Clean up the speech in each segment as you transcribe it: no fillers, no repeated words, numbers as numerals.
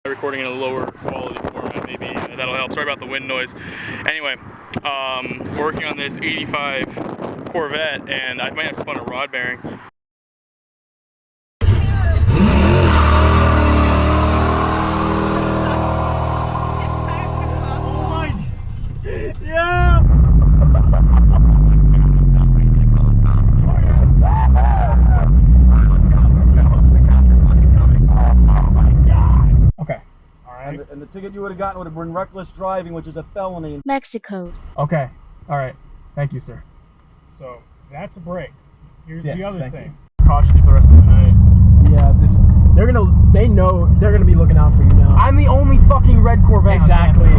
recording in a lower quality format, maybe that'll help. Sorry about the wind noise. Anyway, working on this 85 Corvette, and I might have spun a rod bearing. Yeah! Okay. Alright. And the ticket you would have gotten would have been reckless driving, which is a felony in Mexico. Okay. Alright. Thank you, sir. So, that's a break. Here's the other thing. Cautiously for the rest of the night. Yeah, they know they're gonna be looking out for you now. I'm the only fucking red Corvette. Exactly.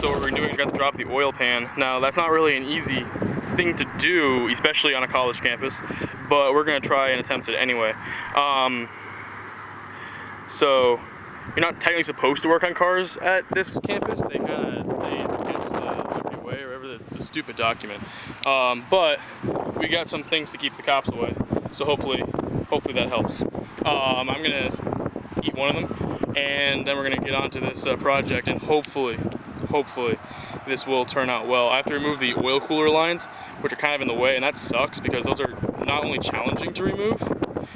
So what we're doing is we're going to drop the oil pan. Now that's not really an easy thing to do, especially on a college campus, but we're going to try and attempt it anyway. So you're not technically supposed to work on cars at this campus. They kind of say it's against the Liberty Way or whatever. It's a stupid document. But we got some things to keep the cops away. So hopefully that helps. I'm going to eat one of them, and then we're going to get onto this project, and hopefully this will turn out well. I have to remove the oil cooler lines, which are kind of in the way, and that sucks because those are not only challenging to remove,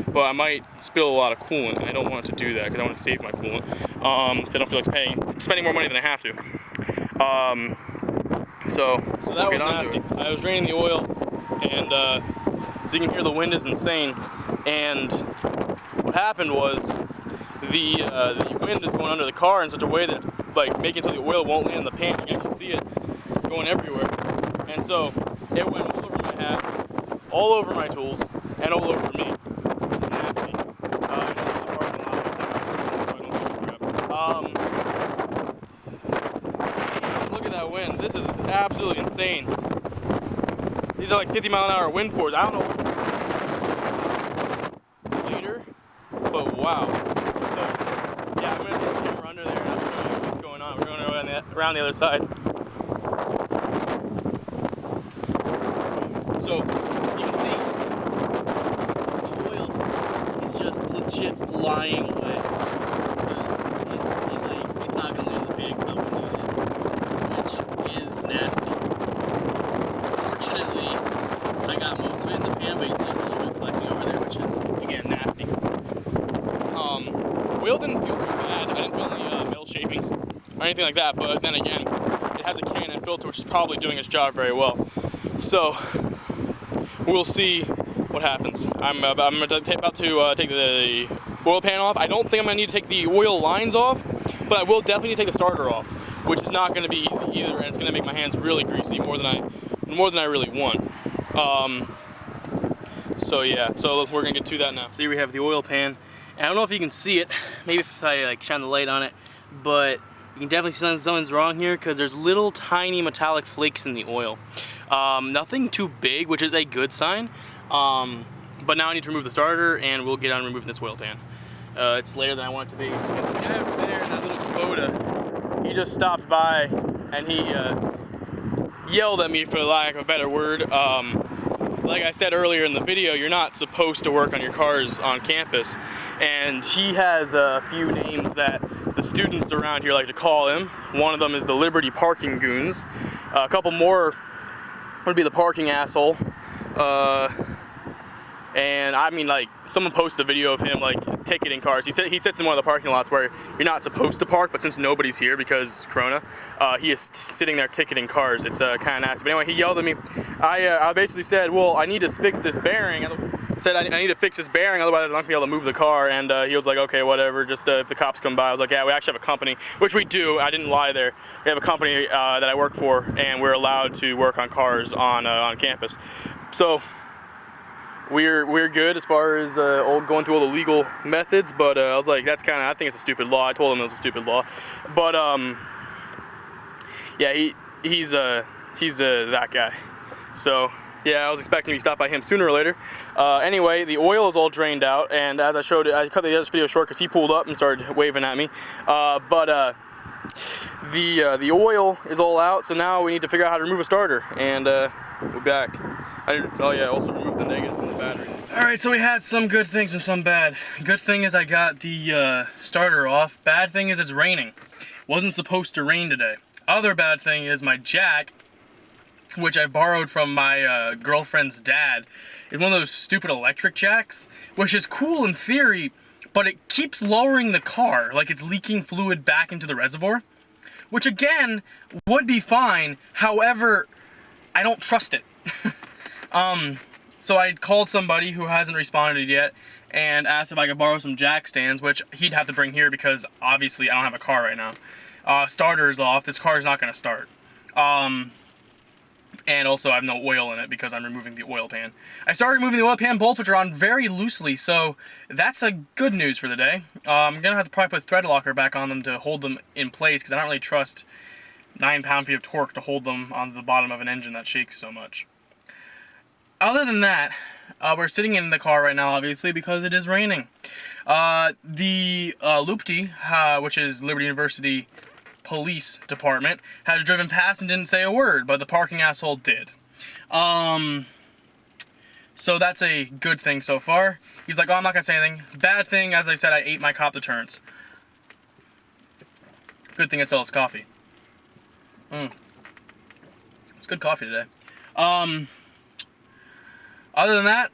but I might spill a lot of coolant, and I don't want to do that because I want to save my coolant. So I don't feel like spending more money than I have to. So that was nasty. I was draining the oil, and so you can hear the wind is insane. And what happened was the wind is going under the car in such a way that it's like making so the oil won't land in the pan. You can actually see it going everywhere. And so it went all over my hat, all over my tools, and all over me. This is nasty. Look at that wind. This is absolutely insane. These are like 50-mile-an-hour wind force. I don't know later, but wow. So yeah, I'm gonna take the camera under there and I'll show you what's going on. We're going around the other side. So you can see the oil is just legit flying away. It's not gonna land the pan because how windy it is, which is nasty. Fortunately, I got most of it in the pan, but you see a little bit collecting over there, which is again nasty. Oil didn't feel too bad. I didn't feel any metal shapings or anything like that, but then again, it has a Canon filter, which is probably doing its job very well. So we'll see what happens. I'm about to take the oil pan off. I don't think I'm gonna need to take the oil lines off, but I will definitely need to take the starter off, which is not gonna be easy either, and it's gonna make my hands really greasy more than I really want. So yeah, so we're gonna get to that now. So here we have the oil pan. And I don't know if you can see it, maybe if I like shine the light on it, but You can definitely see something's wrong here because there's little tiny metallic flakes in the oil. Nothing too big, which is a good sign. But now I need to remove the starter, and we'll get on removing this oil pan. It's later than I want it to be. The guy over there, that little Kubota, he just stopped by and he yelled at me, for lack of a better word. Like I said earlier in the video, you're not supposed to work on your cars on campus, and he has a few names that the students around here like to call him. One of them is the Liberty Parking Goons. A couple more would be the Parking Asshole. And I mean, like, someone posted a video of him like ticketing cars. He sits in one of the parking lots where you're not supposed to park, but since nobody's here because Corona, he is sitting there ticketing cars. It's kind of nasty. But anyway, he yelled at me. I basically said, well, I need to fix this bearing. I need to fix this bearing, otherwise I'm not gonna be able to move the car. And he was like, okay, whatever. Just if the cops come by. I was like, yeah, we actually have a company, which we do. I didn't lie there. We have a company that I work for, and we're allowed to work on cars on campus. So we're good as far as going through all the legal methods, but I was like, that's kind of, I think it's a stupid law. I told him it was a stupid law, but yeah, he's that guy. So yeah, I was expecting to stop by him sooner or later. Anyway, the oil is all drained out, and as I showed it, I cut the other video short because he pulled up and started waving at me. The oil is all out, so now we need to figure out how to remove a starter, and we're back. Oh yeah, also remove the negative from the battery. Alright, so we had some good things and some bad. Good thing is I got the starter off. Bad thing is it's raining. Wasn't supposed to rain today. Other bad thing is my jack, which I borrowed from my girlfriend's dad, is one of those stupid electric jacks, which is cool in theory, but it keeps lowering the car, like it's leaking fluid back into the reservoir, which again, would be fine, however, I don't trust it. So I called somebody who hasn't responded yet and asked if I could borrow some jack stands, which he'd have to bring here because obviously I don't have a car right now. Starter's off, this car's not gonna start. And also I have no oil in it because I'm removing the oil pan. I started removing the oil pan bolts, which are on very loosely, so that's a good news for the day. I'm gonna have to probably put thread locker back on them to hold them in place because I don't really trust 9 pound-feet of torque to hold them on the bottom of an engine that shakes so much. Other than that, we're sitting in the car right now, obviously, because it is raining. The Loopty, which is Liberty University Police Department, has driven past and didn't say a word, but the parking asshole did. So that's a good thing so far. He's like, oh, I'm not gonna say anything. Bad thing, as I said, I ate my cop deterrents. Good thing I still has coffee. It's good coffee today. Other than that,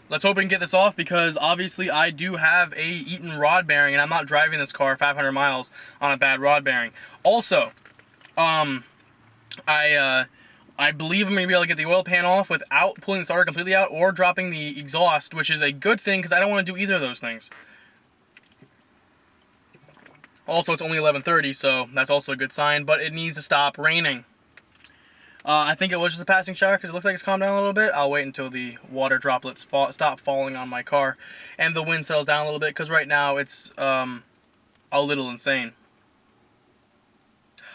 let's hope we can get this off because obviously I do have a eaten rod bearing and I'm not driving this car 500 miles on a bad rod bearing. Also, I believe I'm going to be able to get the oil pan off without pulling the starter completely out or dropping the exhaust, which is a good thing because I don't want to do either of those things. Also, it's only 11:30, so that's also a good sign, but it needs to stop raining. I think it was just a passing shower because it looks like it's calmed down a little bit. I'll wait until the water droplets stop falling on my car and the wind settles down a little bit because right now it's a little insane.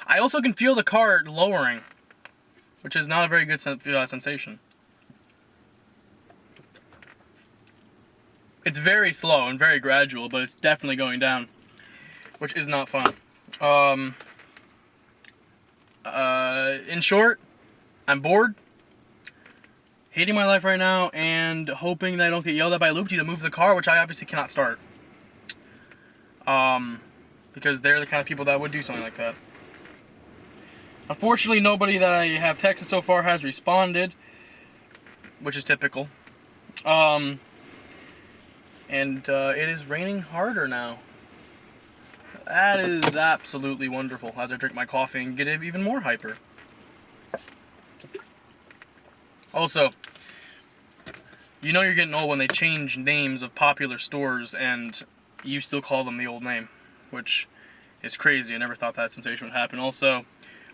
I also can feel the car lowering, which is not a very good sensation. It's very slow and very gradual, but it's definitely going down, which is not fun. In short, I'm bored, hating my life right now, and hoping that I don't get yelled at by Loopty to move the car, which I obviously cannot start. Because they're the kind of people that would do something like that. Unfortunately, nobody that I have texted so far has responded, which is typical. And it is raining harder now. That is absolutely wonderful as I drink my coffee and get even more hyper. Also, you know you're getting old when they change names of popular stores and you still call them the old name, which is crazy. I never thought that sensation would happen. Also,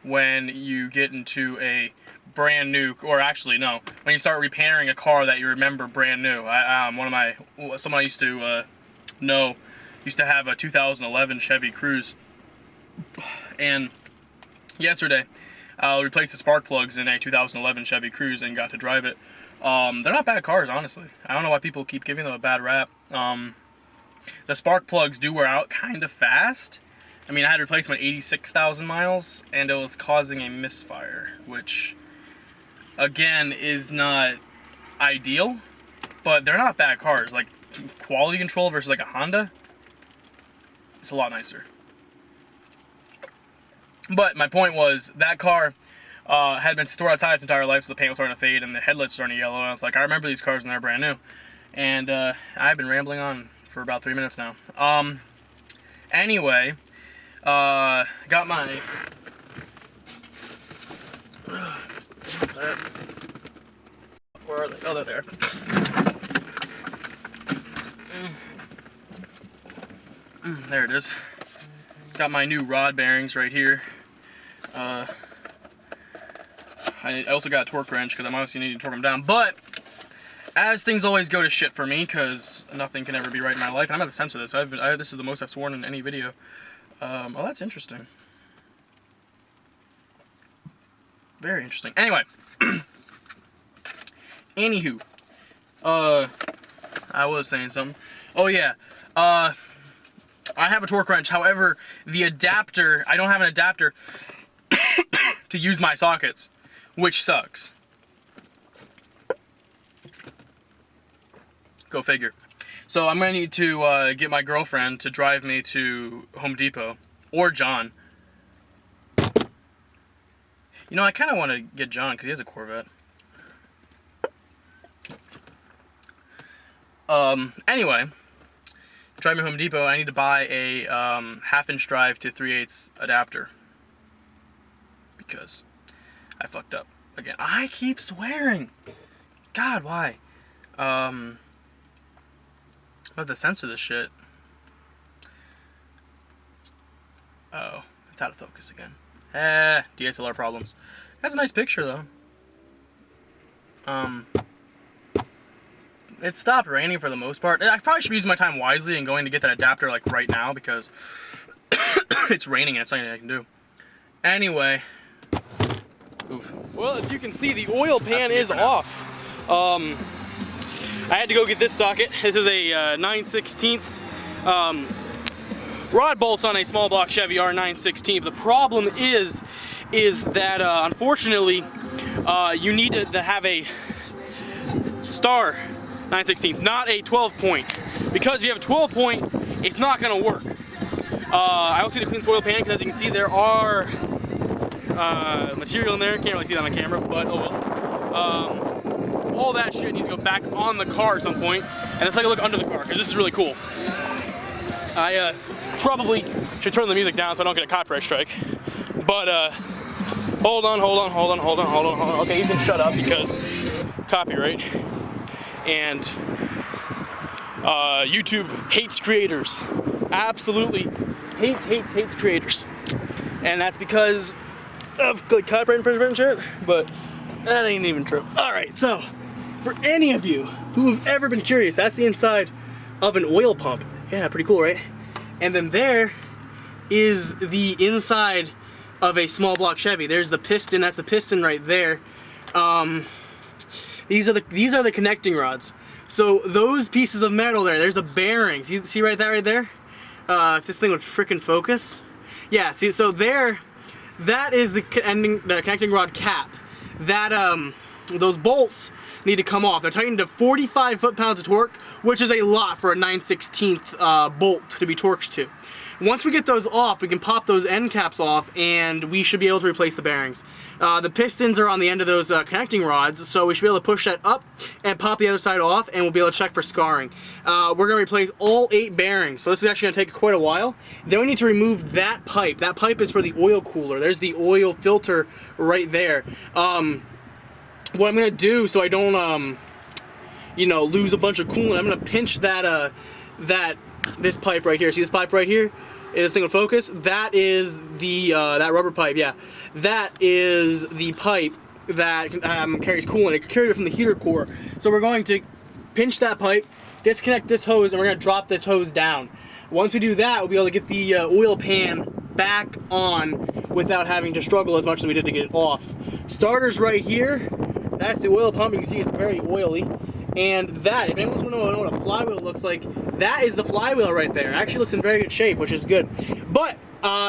when you get into a brand new, or actually no, when you start repairing a car that you remember brand new. Someone I used to know used to have a 2011 Chevy Cruze, And yesterday, I replaced the spark plugs in a 2011 Chevy Cruze and got to drive it. They're not bad cars, honestly. I don't know why people keep giving them a bad rap. The spark plugs do wear out kind of fast. I mean, I had to replace them at 86,000 miles, and it was causing a misfire, which, again, is not ideal, but they're not bad cars. Like, quality control versus, like, a Honda, it's a lot nicer. But my point was, that car had been stored outside its entire life, so the paint was starting to fade and the headlights were starting to yellow, and I was like, I remember these cars and they're brand new. And I've been rambling on for about 3 minutes now. Anyway, got my... Where are they? Oh, they're there. There it is. Got my new rod bearings right here. I also got a torque wrench because I'm obviously needing to torque them down. But as things always go to shit for me, because nothing can ever be right in my life, and I'm going to censor this. This is the most I've sworn in any video. Oh, that's interesting. Very interesting. Anyway. Anywho. I was saying something. Oh, yeah. I have a torque wrench. However, the adapter, I don't have an adapter to use my sockets, which sucks. Go figure. So I'm going to need to get my girlfriend to drive me to Home Depot, or John. You know, I kind of want to get John because he has a Corvette. Anyway, drive me to Home Depot. I need to buy a 1/2-inch drive to 3/8 adapter because I fucked up again. I keep swearing. God, why? I have to censor this shit. Oh, it's out of focus again. DSLR problems. That's a nice picture though. It stopped raining for the most part. I probably should be using my time wisely and going to get that adapter like right now because it's raining and it's nothing I can do. Anyway. Oof. Well, as you can see, the oil pan is off. I had to go get this socket. This is a 9/16 rod bolts on a small block Chevy R916. The problem is that unfortunately you need to have a star 9/16, not a 12-point, because if you have a 12-point, it's not going to work. I also need to clean this oil pan because, as you can see, there are material in there. Can't really see that on camera, but oh well. All that shit needs to go back on the car at some point, and let's take a look under the car because this is really cool. I probably should turn the music down so I don't get a copyright strike, but hold on. Okay, you can shut up because copyright. And YouTube hates creators. Absolutely hates creators. And that's because of like copyright infringement and shit, but that ain't even true. Alright, so for any of you who have ever been curious, that's the inside of an oil pump. Yeah, pretty cool, right? And then there is the inside of a small block Chevy. There's the piston, that's the piston right there. These are the connecting rods. So those pieces of metal there's a bearing. See right there? If this thing would frickin' focus. Yeah, see, so there, that is the connecting rod cap. That, those bolts need to come off. They're tightened to 45 foot-pounds of torque, which is a lot for a 9/16 bolt to be torqued to. Once we get those off, we can pop those end caps off and we should be able to replace the bearings. The pistons are on the end of those connecting rods, so we should be able to push that up and pop the other side off, and we'll be able to check for scarring. We're going to replace all 8 bearings, so this is actually going to take quite a while. Then we need to remove that pipe. That pipe is for the oil cooler. There's the oil filter right there. What I'm going to do so I don't, you know, lose a bunch of coolant, I'm going to pinch that, this pipe right here. See this pipe right here? This thing will focus. That is the that rubber pipe. Yeah, that is the pipe that carries coolant. It carries it from the heater core. So we're going to pinch that pipe, disconnect this hose, and we're going to drop this hose down. Once we do that, we'll be able to get the oil pan back on without having to struggle as much as we did to get it off. Starter's right here. That's the oil pump. You can see it's very oily. And that, if anyone's want to know what a flywheel looks like, that is the flywheel right there. It actually looks in very good shape, which is good. But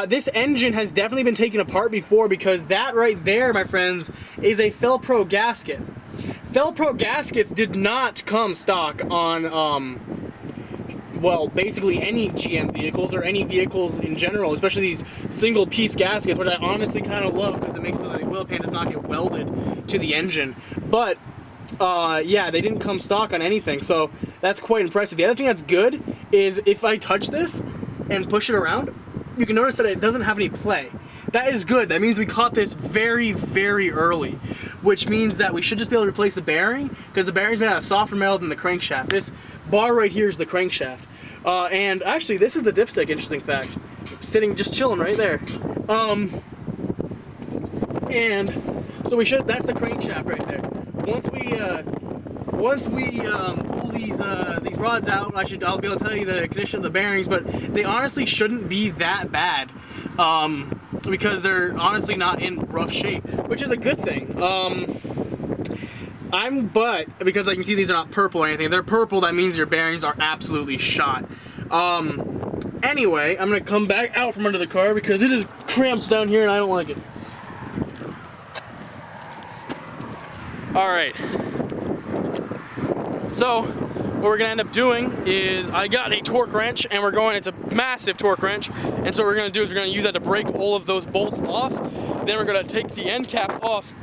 this engine has definitely been taken apart before, because that right there, my friends, is a Felpro gasket. Felpro gaskets did not come stock on, well, basically any GM vehicles or any vehicles in general, especially these single piece gaskets, which I honestly kind of love because it makes it so that the oil pan does not get welded to the engine. But yeah, they didn't come stock on anything, so that's quite impressive. The other thing that's good is if I touch this and push it around, you can notice that it doesn't have any play. That is good. That means we caught this very, very early, which means that we should just be able to replace the bearing, because the bearing's made out of softer metal than the crankshaft. This bar right here is the crankshaft. And actually, this is the dipstick, interesting fact. Sitting, just chilling right there. And so we should, that's the crankshaft right there. Once we pull these rods out, I'll be able to tell you the condition of the bearings, but they honestly shouldn't be that bad, because they're honestly not in rough shape, which is a good thing. But because I can see these are not purple or anything, if they're purple, that means your bearings are absolutely shot. Anyway, I'm gonna come back out from under the car because it is cramped down here and I don't like it. Alright, so what we're gonna end up doing is I got a torque wrench, and it's a massive torque wrench, and so what we're gonna do is we're gonna use that to break all of those bolts off. Then we're gonna take the end cap off.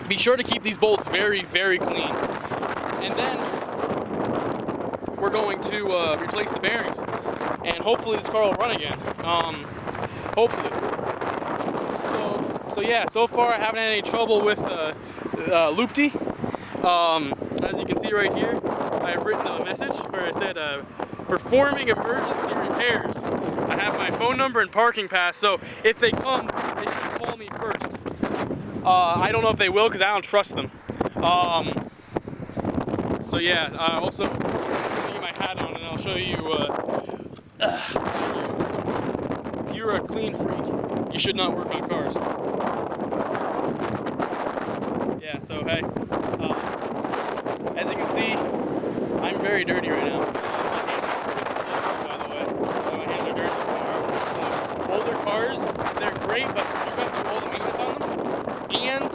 Be sure to keep these bolts very, very clean. And then we're going to replace the bearings, and hopefully this car will run again. Hopefully. So yeah, so far I haven't had any trouble with loopty. As you can see right here, I have written a message where I said performing emergency repairs. I have my phone number and parking pass, so if they come, they should call me first. I don't know if they will because I don't trust them. So yeah, also, let me get my hat on and I'll show you, if you're a clean freak, you should not work on cars. Yeah, so hey, as you can see, I'm very dirty right now. By the way, my hands are dirty. So, older cars, they're great, but you have to do all the maintenance on them, and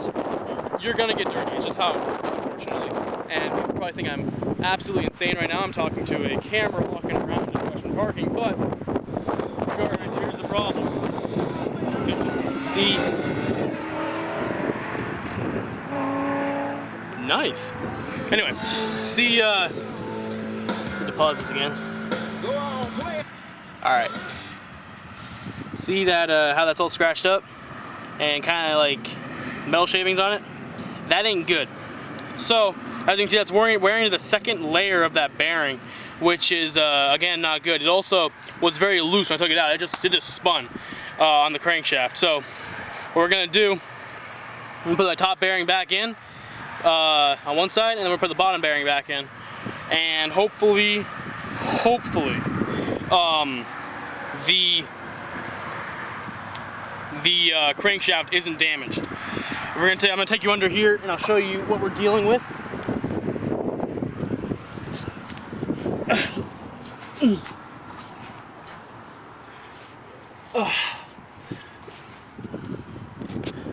you're gonna get dirty. It's just how it works, unfortunately. And people probably think I'm absolutely insane right now. I'm talking to a camera walking around in freshman parking, but here's the problem. See. Nice. Anyway, see, to pause this again. Alright. See that, how that's all scratched up? And kind of like metal shavings on it? That ain't good. So, as you can see, that's wearing the second layer of that bearing, which is, again, not good. It also was very loose when I took it out. It just spun on the crankshaft. So, what we're going to do, we're going to put the top bearing back in, on one side, and then we'll put the bottom bearing back in, and hopefully, the crankshaft isn't damaged. I'm gonna take you under here, and I'll show you what we're dealing with.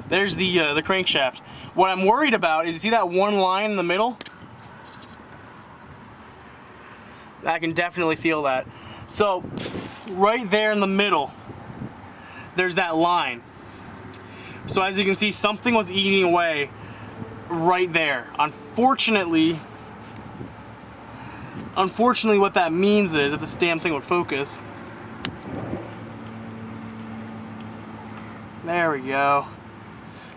There's the crankshaft. What I'm worried about is, you see that one line in the middle? I can definitely feel that. So, right there in the middle, there's that line. So as you can see, something was eating away right there. Unfortunately, what that means is, if this damn thing would focus. There we go.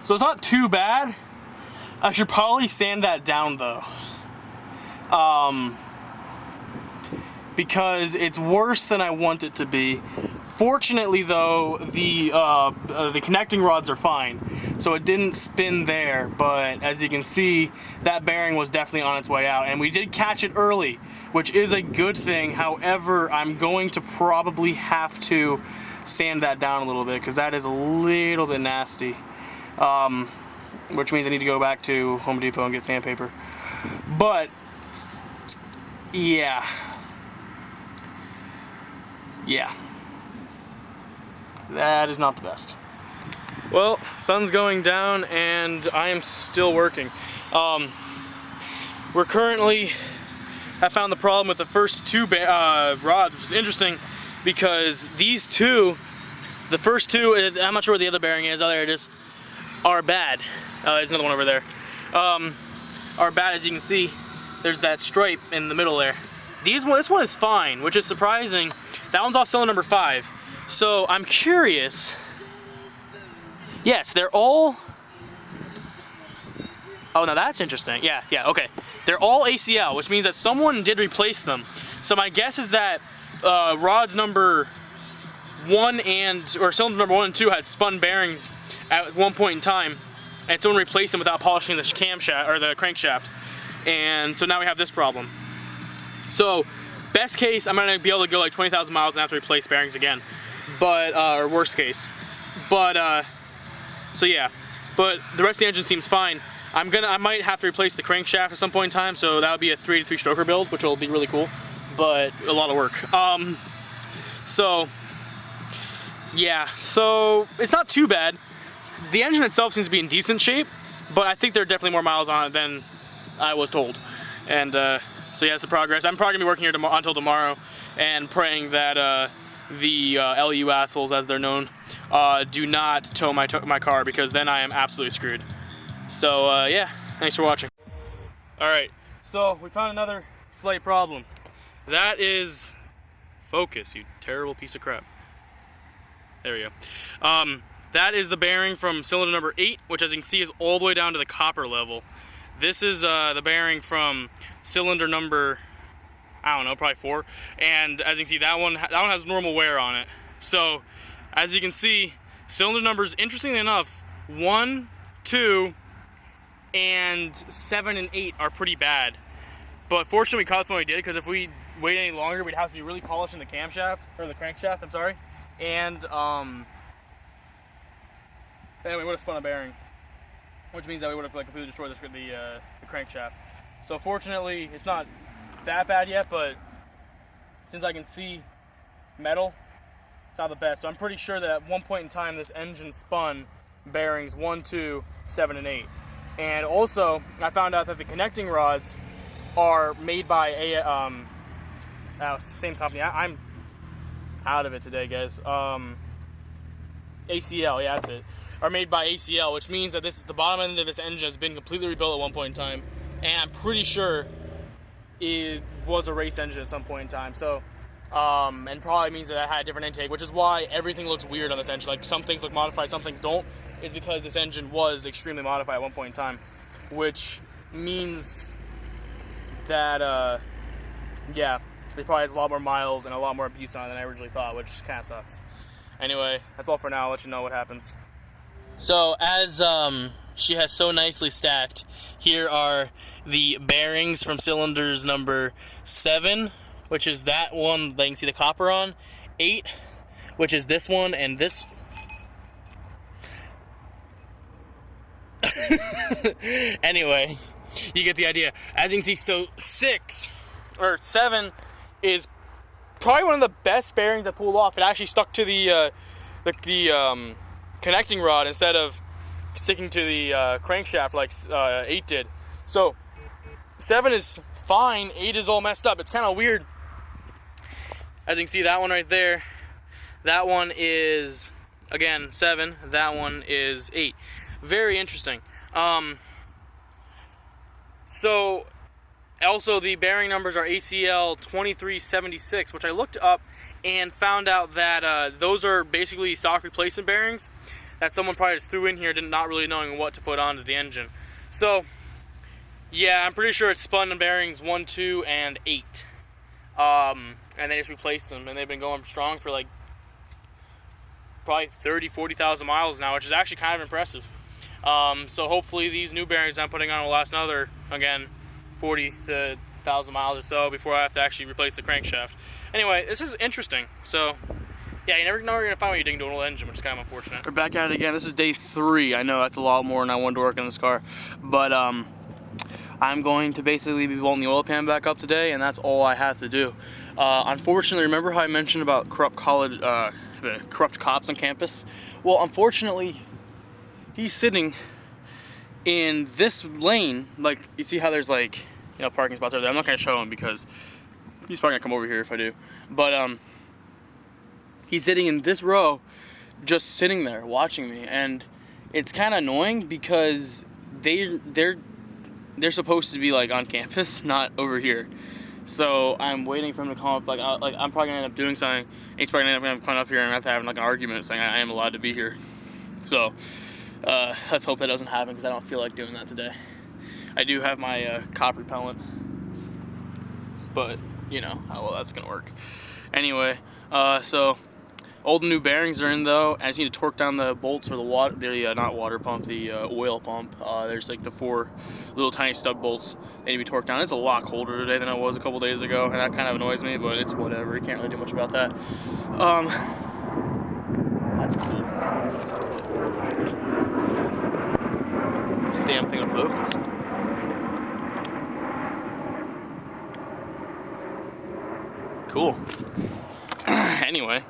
So it's not too bad. I should probably sand that down though. Because it's worse than I want it to be. Fortunately though, the connecting rods are fine. So it didn't spin there, but as you can see, that bearing was definitely on its way out. And we did catch it early, which is a good thing. However, I'm going to probably have to sand that down a little bit, because that is a little bit nasty. Which means I need to go back to Home Depot and get sandpaper. But yeah, that is not the best. Well, sun's going down and I am still working. We're currently, I found the problem with the first two rods, which is interesting because these two, the first two, I'm not sure where the other bearing is, oh there it is, are bad. There's another one over there. Are bad, as you can see. There's that stripe in the middle there. This one is fine, which is surprising. That one's off cylinder number 5. So I'm curious. Yes, they're all. Oh, now that's interesting. Yeah, okay. They're all ACL, which means that someone did replace them. So my guess is that rods number 1 or cylinder number 1 and 2 had spun bearings at one point in time, and someone replaced them without polishing the camshaft or the crankshaft, and so now we have this problem. So best case, I'm gonna be able to go like 20,000 miles and have to replace bearings again, but or worst case. But so yeah, but the rest of the engine seems fine. I might have to replace the crankshaft at some point in time, so that would be a 383 stroker build, which will be really cool, but a lot of work. So yeah, so it's not too bad. The engine itself seems to be in decent shape, but I think there are definitely more miles on it than I was told. And so yeah, it's the progress. I'm probably gonna be working here until tomorrow, and praying that the LU assholes, as they're known, do not tow my car, because then I am absolutely screwed. So yeah, thanks for watching. All right, so we found another slight problem. That is focus, you terrible piece of crap. There we go. That is the bearing from cylinder number 8, which, as you can see, is all the way down to the copper level. This is the bearing from cylinder number, I don't know, probably 4. And as you can see, that one has normal wear on it. So, as you can see, cylinder numbers, interestingly enough, 1, 2, and 7 and 8 are pretty bad. But fortunately, we caught this when we did, because if we wait any longer, we'd have to be really polishing the camshaft, or the crankshaft, I'm sorry. And anyway, we would have spun a bearing, which means that we would have like completely destroyed the crankshaft. So fortunately, it's not that bad yet, but since I can see metal, it's not the best. So I'm pretty sure that at one point in time, this engine spun bearings 1, 2, 7, and 8. And also, I found out that the connecting rods are made by a same company. I'm out of it today, guys. ACL, yeah, that's it. Are made by ACL, which means that the bottom end of this engine has been completely rebuilt at one point in time, and I'm pretty sure it was a race engine at some point in time. So, and probably means that it had a different intake, which is why everything looks weird on this engine. Like, some things look modified, some things don't, is because this engine was extremely modified at one point in time, which means that, yeah, it probably has a lot more miles and a lot more abuse on it than I originally thought, which kind of sucks. Anyway, that's all for now. I'll let you know what happens. So, as she has so nicely stacked, here are the bearings from cylinders number 7, which is that one that you can see the copper on, 8, which is this one, and this. Anyway, you get the idea. As you can see, so 7 is probably one of the best bearings that pulled off. It actually stuck to the connecting rod instead of sticking to the crankshaft like 8 did. So 7 is fine, 8 is all messed up. It's kind of weird. As you can see, that one right there, that one is, again, 7, that one is 8. Very interesting. So also the bearing numbers are ACL 2376, which I looked up and found out that those are basically stock replacement bearings that someone probably just threw in here, not really knowing what to put onto the engine. So yeah, I'm pretty sure it's spun in bearings 1, 2, and 8. And they just replaced them, and they've been going strong for like probably 40,000 miles now, which is actually kind of impressive. So hopefully these new bearings I'm putting on will last another, again, 40,000 miles or so before I have to actually replace the crankshaft. Anyway, this is interesting. So Yeah, you never know where you're gonna find when you dig into an old engine, which is kind of unfortunate. We're back at it again. This is day 3. I know that's a lot more than I wanted to work in this car, but I'm going to basically be bolting the oil pan back up today, and that's all I have to do. Unfortunately, remember how I mentioned about corrupt cops on campus? Well, unfortunately, he's sitting in this lane. Like, you see how there's like, you know, parking spots over there. I'm not gonna show him because he's probably gonna come over here if I do. But he's sitting in this row, just sitting there watching me, and it's kind of annoying because they're supposed to be like on campus, not over here. So I'm waiting for him to come up. Like I'm probably gonna end up doing something. He's probably gonna end up coming up here and have to have like an argument saying I am allowed to be here. So let's hope that doesn't happen because I don't feel like doing that today. I do have my cop repellent, but you know how well that's gonna work. Anyway, so old and new bearings are in though. I just need to torque down the bolts for the not water pump, the oil pump. There's like the 4 little tiny stub bolts. They need to be torqued down. It's a lot colder today than it was a couple days ago, and that kind of annoys me, but it's whatever. You can't really do much about that. That's cool. This damn thing will focus. Cool. Anyway.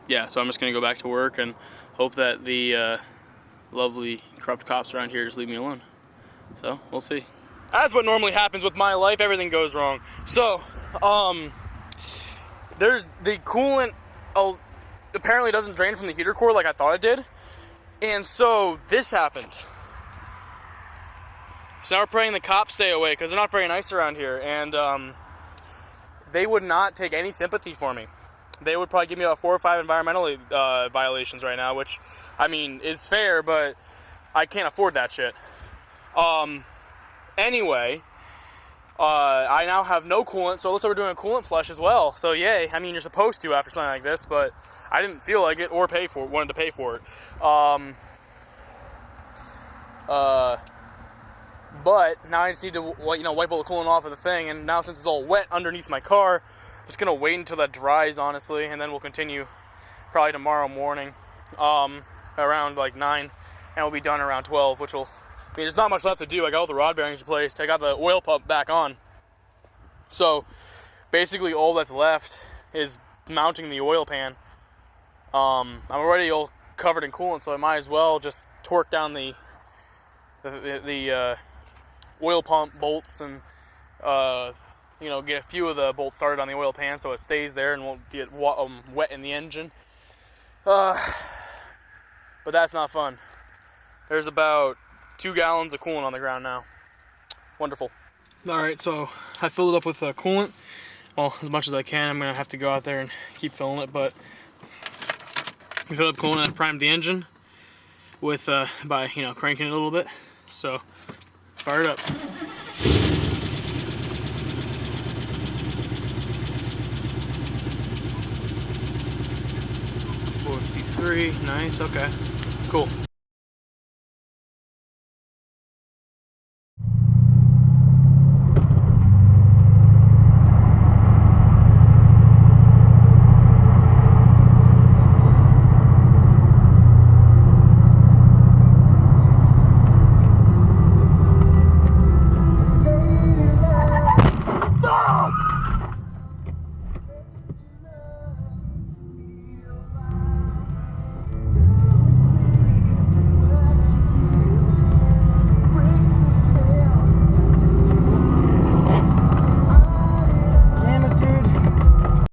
Yeah, so I'm just gonna go back to work and hope that the lovely corrupt cops around here just leave me alone. So we'll see. That's what normally happens with my life. Everything goes wrong. So there's the coolant apparently doesn't drain from the heater core like I thought it did, and so this happened. So now we're praying the cops stay away because they're not very nice around here, and they would not take any sympathy for me. They would probably give me about 4 or 5 environmental violations right now, which, I mean, is fair, but I can't afford that shit. Anyway, I now have no coolant, so it looks like we're doing a coolant flush as well. So yay, I mean, you're supposed to after something like this, but I didn't feel like it or wanted to pay for it. But now I just need to, you know, wipe all the coolant off of the thing, and now since it's all wet underneath my car, I'm just gonna wait until that dries, honestly, and then we'll continue probably tomorrow morning, around like 9, and we'll be done around 12, which will, I mean, there's not much left to do. I got all the rod bearings replaced, I got the oil pump back on, so basically all that's left is mounting the oil pan. I'm already all covered in coolant, so I might as well just torque down the oil pump bolts and you know, get a few of the bolts started on the oil pan so it stays there and won't get wet in the engine. But that's not fun. There's about 2 gallons of coolant on the ground now. Wonderful. Alright, so I filled it up with coolant. Well, as much as I can. I'm going to have to go out there and keep filling it, but I filled up coolant and I primed the engine with by, you know, cranking it a little bit. So, fire it up. 53, nice, okay, cool.